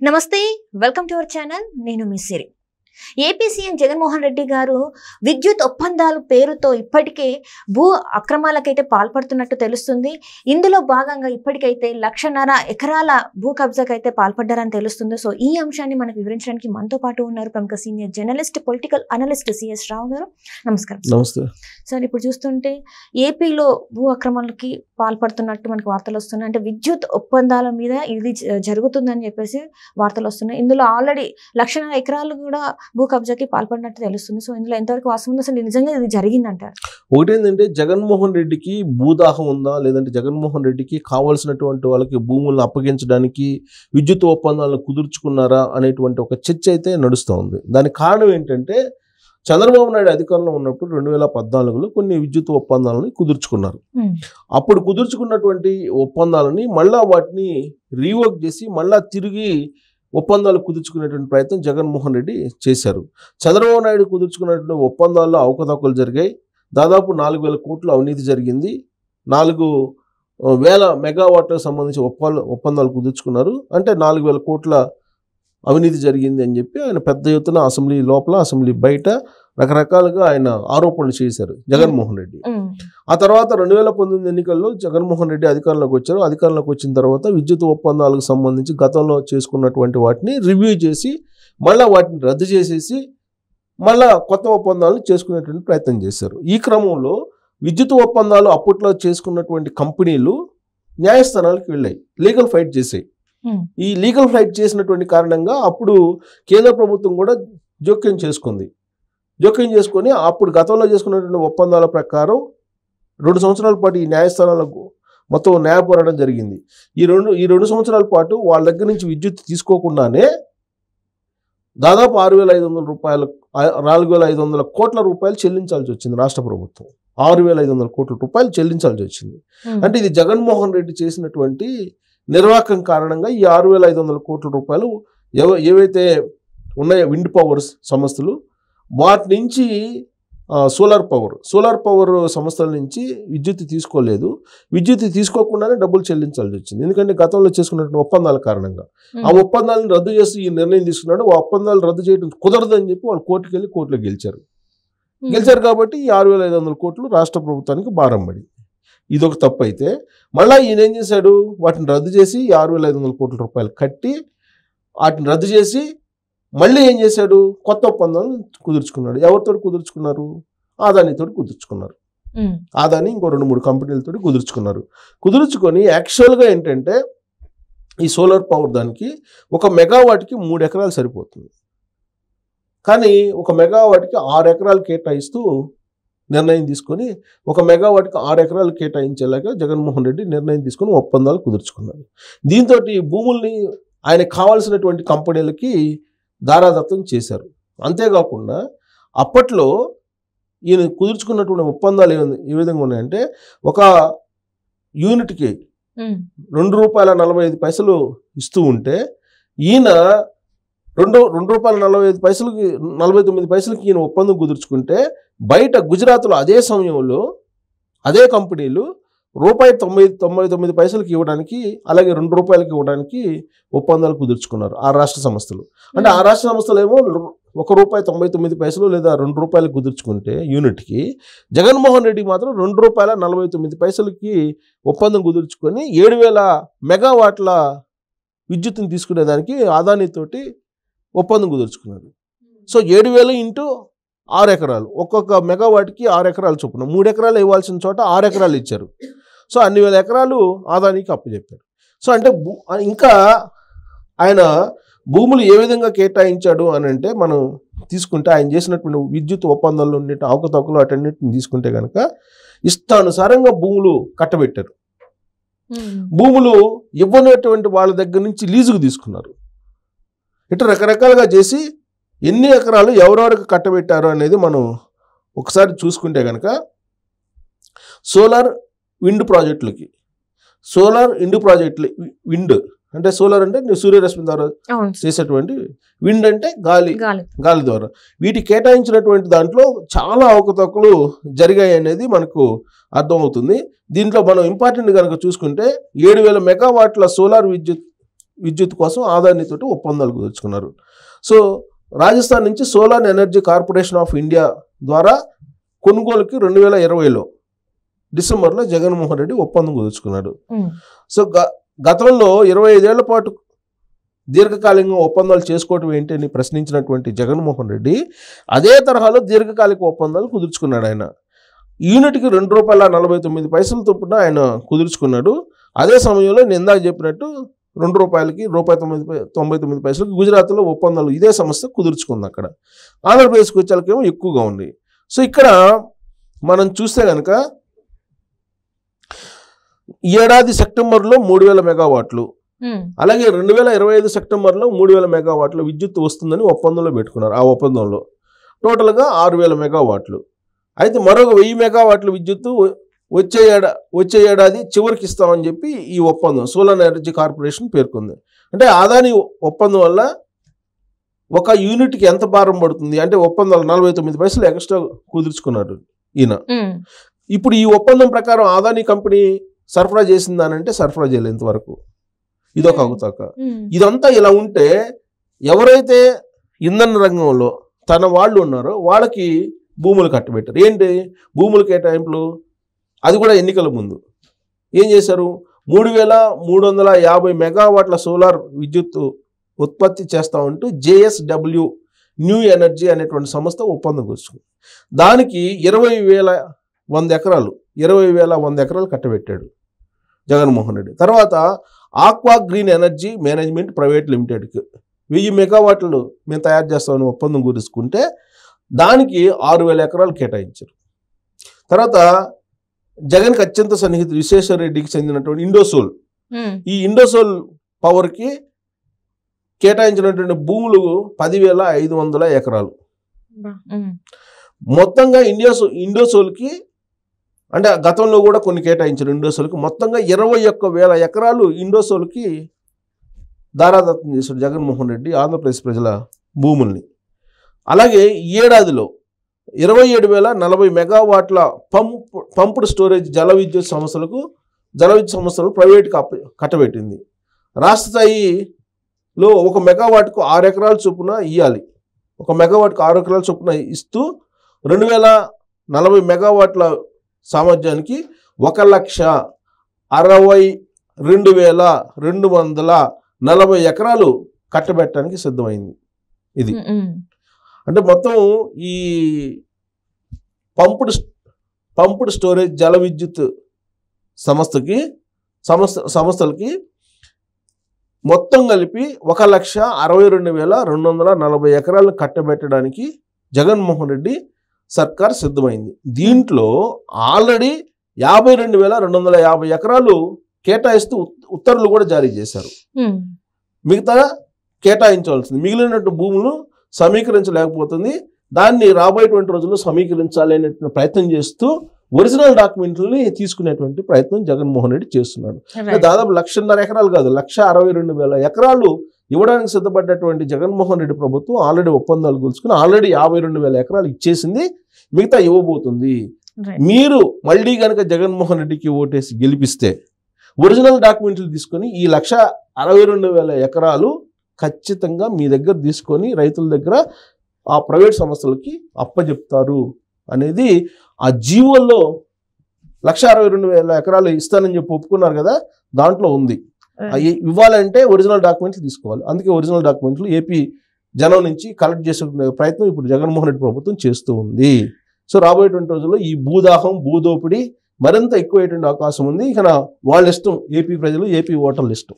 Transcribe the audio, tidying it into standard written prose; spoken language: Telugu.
నమస్తే వెల్కమ్ టు అవర్ ఛానల్ నేను మీ సిరి ఏపీ సీఎం జగన్మోహన్ రెడ్డి గారు విద్యుత్ ఒప్పందాల పేరుతో ఇప్పటికే భూ అక్రమాలకైతే పాల్పడుతున్నట్టు తెలుస్తుంది. ఇందులో భాగంగా ఇప్పటికైతే 1.5 ఎకరాల భూ కబ్జాకైతే పాల్పడ్డారని తెలుస్తుంది. సో ఈ అంశాన్ని మనకు వివరించడానికి మనతో పాటు ఉన్నారు ప్రముఖ senior journalist political analyst CS Rao garu. నమస్కారం. నమస్తే సార్, ఇప్పుడు చూస్తుంటే ఏపీలో భూ అక్రమాలకి పాల్పడుతున్నట్టు మనకు వార్తలు వస్తున్నాయి. అంటే విద్యుత్ ఒప్పందాల మీద ఇది జరుగుతుందని చెప్పేసి వార్తలు వస్తున్నాయి. ఇందులో ఆల్రెడీ 1.5 ఎకరాలు కూడా భూ కబ్జాకి పాల్పడినట్టు తెలుస్తుంది. సో ఇందులో ఎంతవరకు వాస్తవం ఉంది, అసలు నిజంగా ఇది జరిగిందంటారు? ఒకటేంటంటే జగన్మోహన్ రెడ్డికి భూదాహం ఉందా, లేదంటే జగన్మోహన్ రెడ్డికి కావాల్సినటువంటి వాళ్ళకి భూములను అప్పగించడానికి విద్యుత్ ఒప్పందాలను కుదుర్చుకున్నారా అనేటువంటి ఒక చర్చ అయితే నడుస్తూ ఉంది. దానికి కారణం ఏంటంటే చంద్రబాబు నాయుడు అధికారంలో ఉన్నప్పుడు 2014లో కొన్ని విద్యుత్ ఒప్పందాలని కుదుర్చుకున్నారు. అప్పుడు కుదుర్చుకున్నటువంటి ఒప్పందాలని మళ్ళా వాటిని రీవర్క్ చేసి మళ్ళా తిరిగి ఒప్పందాలు కుదుర్చుకునేటువంటి ప్రయత్నం జగన్మోహన్ రెడ్డి చేశారు. చంద్రబాబు నాయుడు కుదుర్చుకున్నటువంటి ఒప్పందాల్లో అవకతవకలు జరిగాయి. దాదాపు 4,000 కోట్ల అవినీతి జరిగింది. 4,000 మెగావాట్లకు సంబంధించి ఒప్పందాలు కుదుర్చుకున్నారు. అంటే 4,000 కోట్ల అవినీతి జరిగింది అని చెప్పి ఆయన పెద్ద ఎత్తున అసెంబ్లీ లోపల అసెంబ్లీ బయట రకరకాలుగా ఆయన ఆరోపణలు చేశారు జగన్మోహన్ రెడ్డి. ఆ తర్వాత 2019 ఎన్నికల్లో జగన్మోహన్ రెడ్డి అధికారంలోకి వచ్చారు. అధికారంలోకి వచ్చిన తర్వాత విద్యుత్ ఒప్పందాలకు సంబంధించి గతంలో చేసుకున్నటువంటి వాటిని రివ్యూ చేసి మళ్ళీ వాటిని రద్దు చేసేసి మళ్ళా కొత్త ఒప్పందాలను చేసుకునేటువంటి ప్రయత్నం చేశారు. ఈ క్రమంలో విద్యుత్ ఒప్పందాలు అప్పట్లో చేసుకున్నటువంటి కంపెనీలు న్యాయస్థానాలకు వెళ్ళాయి, లీగల్ ఫైట్ చేసాయి. ఈ లీగల్ ఫైట్ చేసినటువంటి కారణంగా అప్పుడు కేంద్ర ప్రభుత్వం కూడా జోక్యం చేసుకొని అప్పుడు గతంలో చేసుకున్నటువంటి ఒప్పందాల ప్రకారం 2 సంవత్సరాల పాటు ఈ న్యాయస్థానాలకు మొత్తం న్యాయ పోరాటం జరిగింది. ఈ రెండు సంవత్సరాల పాటు వాళ్ళ దగ్గర నుంచి విద్యుత్ తీసుకోకుండానే దాదాపు 4,500 కోట్ల రూపాయలు చెల్లించాల్సి వచ్చింది రాష్ట్ర ప్రభుత్వం. 6,500 కోట్ల రూపాయలు చెల్లించాల్సి వచ్చింది. అంటే ఇది జగన్మోహన్ రెడ్డి చేసినటువంటి నిర్వాహకం కారణంగా ఈ 6,500 కోట్ల రూపాయలు ఏవైతే ఉన్నాయో విండ్ పవర్ సంస్థలు వాటి నుంచి సోలార్ పవర్ సంస్థల నుంచి విద్యుత్ తీసుకోలేదు. విద్యుత్ తీసుకోకుండానే డబ్బులు చెల్లించాల్సి వచ్చింది. ఎందుకంటే గతంలో చేసుకున్నటువంటి ఒప్పందాల కారణంగా ఆ ఒప్పందాలను రద్దు చేసి ఈ నిర్ణయం తీసుకున్నాడు. ఆ ఒప్పందాలు రద్దు చేయడం కుదరదని చెప్పి వాళ్ళు కోర్టులో గెలిచారు కాబట్టి ఈ 6,500 కోట్లు రాష్ట్ర ప్రభుత్వానికి భారం పడి ఇదొక తప్పు అయితే మళ్ళీ ఈయన ఏం చేశాడు, వాటిని రద్దు చేసి 6,500 కోట్ల రూపాయలు కట్టి వాటిని రద్దు చేసి మళ్ళీ ఏం చేశాడు, కొత్త ఒప్పందాలను కుదుర్చుకున్నాడు. ఎవరితో కుదుర్చుకున్నారు? ఆదానితో కుదుర్చుకున్నారు. ఆదాని ఇంకో 2-3 కంపెనీలతో కుదుర్చుకొని యాక్చువల్గా ఏంటంటే ఈ సోలార్ పవర్ దానికి 1 మెగావాట్కి 3 ఎకరాలు సరిపోతుంది. కానీ 1 మెగావాట్కి 6 ఎకరాలు కేటాయిస్తూ నిర్ణయం తీసుకొని 1 మెగావాట్కి 6 ఎకరాలు కేటాయించేలాగా జగన్మోహన్ రెడ్డి నిర్ణయం తీసుకొని ఒప్పందాలు కుదుర్చుకున్నారు. దీంతో భూముల్ని ఆయనకు కావాల్సినటువంటి కంపెనీలకి దారాదత్తం చేశారు. అంతేకాకుండా అప్పట్లో ఈయన కుదుర్చుకున్నటువంటి ఒప్పందాలు ఏ విధంగా ఉన్నాయంటే ఒక యూనిట్కి ₹2.45 ఇస్తూ ఉంటే ఈయన ₹2.45 49 ఈయన ఒప్పందం కుదుర్చుకుంటే బయట గుజరాత్లో అదే సమయంలో అదే కంపెనీలు ₹1.99 ఇవ్వడానికి అలాగే ₹2 ఇవ్వడానికి ఒప్పందాలు కుదుర్చుకున్నారు ఆ రాష్ట్ర సంస్థలు. అంటే ఆ రాష్ట్ర సంస్థలు ఏమో ₹1.99 లేదా ₹2 కుదుర్చుకుంటే యూనిట్కి, జగన్మోహన్ రెడ్డి మాత్రం ₹2.49 ఒప్పందం కుదుర్చుకొని 7,000 మెగావాట్ల విద్యుత్తుని తీసుకునేదానికి ఆదానితోటి ఒప్పందం కుదుర్చుకున్నారు. సో 7,000 ఇంటూ 6 ఎకరాలు, ఒక్కొక్క మెగావాట్కి 6 ఎకరాలు చొప్పున 3 ఎకరాలు ఇవ్వాల్సిన చోట 6 ఎకరాలు ఇచ్చారు. సో అన్ని వేల ఎకరాలు ఆదానికి అప్పచెప్పారు. సో అంటే ఇంకా ఆయన భూములు ఏ విధంగా కేటాయించాడు అని అంటే మనం తీసుకుంటే ఆయన చేసినటువంటి విద్యుత్ ఒప్పందాల్లో ఉండే అవకతవకలు అటన్నిటిని తీసుకుంటే కనుక ఇష్టానుసారంగా భూములు కట్టబెట్టారు. భూములు ఇవ్వనటువంటి వాళ్ళ దగ్గర నుంచి లీజుకు తీసుకున్నారు. ఇట్లా రకరకాలుగా చేసి ఎన్ని ఎకరాలు ఎవరెవరికి కట్టబెట్టారు అనేది మనం ఒకసారి చూసుకుంటే కనుక సోలార్ ఇండు ప్రాజెక్టులు విండ్ అంటే సోలార్ అంటే సూర్యరశ్మి ద్వారా చేసేటువంటి, విండ్ అంటే గాలి ద్వారా వీటి కేటాయించినటువంటి దాంట్లో చాలా అవకతవకలు జరిగాయి అనేది మనకు అర్థమవుతుంది. దీంట్లో మనం ఇంపార్టెంట్ కనుక చూసుకుంటే 7,000 మెగావాట్ల సోలార్ విద్యుత్ విద్యుత్ కోసం ఆదానితోటి ఒప్పందాలు కుదుర్చుకున్నారు. సో రాజస్థాన్ నుంచి solar energy corporation of India ద్వారా కొనుగోలుకి 2020లో డిసెంబర్లో జగన్మోహన్ రెడ్డి ఒప్పందం కుదుర్చుకున్నాడు. సో గతంలో 25 ఏళ్ల పాటు దీర్ఘకాలికంగా ఒప్పందాలు చేసుకోవటం ఏంటి అని ప్రశ్నించినటువంటి జగన్మోహన్ రెడ్డి అదే తరహాలో దీర్ఘకాలిక ఒప్పందాలు కుదుర్చుకున్నాడు. ఆయన యూనిట్కి ₹2.49 చొప్పున ఆయన కుదుర్చుకున్నాడు. అదే సమయంలో నేను ఇందాక చెప్పినట్టు ₹2కి ₹1.99 గుజరాత్లో ఒప్పందాలు ఇదే సంస్థ కుదుర్చుకుంది. అక్కడ ఆంధ్రప్రదేశ్కి వచ్చేకేమో ఎక్కువగా ఉంది. సో ఇక్కడ మనం చూస్తే కనుక ఈ ఏడాది సెప్టెంబర్లో 3000 మెగావాట్లు, అలాగే 2025 సెప్టెంబర్లో 3000 మెగావాట్ల విద్యుత్ వస్తుందని ఒప్పందంలో పెట్టుకున్నారు. ఆ ఒప్పందంలో టోటల్గా 6000 మెగావాట్లు. అయితే మరొక 1000 మెగావాట్ల విద్యుత్తు వచ్చే ఏడాది చివరికి ఇస్తామని చెప్పి ఈ ఒప్పందం సోలార్ ఎనర్జీ కార్పొరేషన్ పేర్కొంది. అంటే ఆదాని ఒప్పందం వల్ల ఒక యూనిట్కి ఎంత భారం పడుతుంది అంటే ఒప్పందాలు 49 ఎక్స్ట్రా కుదుర్చుకున్నారు ఈయన. ఇప్పుడు ఈ ఒప్పందం ప్రకారం ఆదాని కంపెనీ సరఫరా చేసిందానంటే సరఫరా చేయలేదు ఇంతవరకు. ఇదొక అవతాక. ఇదంతా ఇలా ఉంటే ఎవరైతే ఇంధన రంగంలో తన వాళ్ళు ఉన్నారో వాళ్ళకి భూములు కట్టబెట్టారు. ఏంటి భూముల కేటాయింపులు? అది కూడా ఎన్నికల ముందు ఏం చేశారు? 3350 మెగావాట్ల సోలార్ విద్యుత్ ఉత్పత్తి చేస్తామంటూ JSW న్యూ ఎనర్జీ అనేటువంటి సంస్థ ఒప్పందం కూర్చుంది. దానికి 20,100 ఎకరాలు కట్టబెట్టాడు జగన్మోహన్ రెడ్డి. తర్వాత aqua green energy management private లిమిటెడ్కి 1000 మెగావాట్లు మేము తయారు చేస్తామని ఒప్పందం కుదుర్చుకుంటే దానికి 6000 ఎకరాలు కేటాయించారు. తర్వాత జగన్కి అత్యంత సన్నిహితుడు విశ్వేశ్వరరెడ్డికి చెందినటువంటి ఇండోసోల్, ఈ ఇండోసోల్ పవర్కి కేటాయించినటువంటి భూములు 10,500 ఎకరాలు. మొత్తంగా ఇండోసోల్కి అంటే గతంలో కూడా కొన్ని కేటాయించారు. ఇండోసోల్కి మొత్తంగా 21,000 ఎకరాలు ఇండోసోల్కి దారాదత్తం చేశాడు జగన్మోహన్ రెడ్డి ఆంధ్రప్రదేశ్ ప్రజల భూముల్ని. అలాగే ఈ ఏడాదిలో 27,040 మెగావాట్ల పంప్డ్ స్టోరేజ్ జల విద్యుత్ సంస్థలు ప్రైవేట్కి కట్టబెట్టింది. రాష్ట్ర స్థాయిలో 1 మెగావాట్కు 6 ఎకరాల చొప్పున ఇవ్వాలి. 1 మెగావాట్కు 6 ఎకరాల చొప్పున ఇస్తూ 2040 మెగావాట్ల సామర్థ్యానికి 1,62,240 ఎకరాలు కట్టబెట్టడానికి సిద్ధమైంది. ఇది అంటే మొత్తం ఈ పంప్డ్ స్టోరేజ్ జల విద్యుత్ సంస్థలకి మొత్తం కలిపి 1,62,240 ఎకరాలను కట్టబెట్టడానికి జగన్మోహన్ రెడ్డి సర్కార్ సిద్ధమైంది. దీంట్లో ఆల్రెడీ 52,250 ఎకరాలు కేటాయిస్తూ ఉత్తర్వులు కూడా జారీ చేశారు. మిగతా కేటాయించవలసింది మిగిలినట్టు భూములు సమీకరించలేకపోతుంది. దాన్ని రాబోయేటువంటి రోజుల్లో సమీకరించాలి అనే ప్రయత్నం చేస్తూ ఒరిజినల్ డాక్యుమెంట్లని తీసుకునేటువంటి ప్రయత్నం జగన్మోహన్ రెడ్డి చేస్తున్నాడు. దాదాపు 1,50,000 ఎకరాలు కాదు 1,62,000 ఎకరాలు ఇవ్వడానికి సిద్ధపడ్డటువంటి జగన్మోహన్ రెడ్డి ప్రభుత్వం ఆల్రెడీ ఒప్పందాలు కూల్చుకుని ఆల్రెడీ 52,000 ఎకరాలు ఇచ్చేసింది. మిగతా ఇవ్వబోతుంది. మీరు మళ్ళీ కనుక జగన్మోహన్ రెడ్డికి ఓటేసి గెలిపిస్తే ఒరిజినల్ డాక్యుమెంట్లు తీసుకొని ఈ 1,62,000 ఎకరాలు ఖచ్చితంగా మీ దగ్గర తీసుకొని రైతుల దగ్గర ఆ ప్రైవేట్ సంస్థలకి అప్పచెప్తారు అనేది ఆ జీవోల్లో 1,62,000 ఎకరాలు ఇస్తానని చెప్పి ఒప్పుకున్నారు కదా, దాంట్లో ఉంది. ఇవ్వాలంటే ఒరిజినల్ డాక్యుమెంట్స్ తీసుకోవాలి. అందుకే ఒరిజినల్ డాక్యుమెంట్లు ఏపీ జనం నుంచి కలెక్ట్ చేసుకునే ప్రయత్నం ఇప్పుడు జగన్మోహన్ రెడ్డి ప్రభుత్వం చేస్తూ ఉంది. సో రాబోయేటువంటి రోజుల్లో ఈ భూదాహం భూదోపిడి మరింత ఎక్కువయ్యేటువంటి అవకాశం ఉంది. ఇక వాళ్ళ ఇష్టం, ఏపీ ప్రజలు ఏపీ ఓటర్ల ఇష్టం.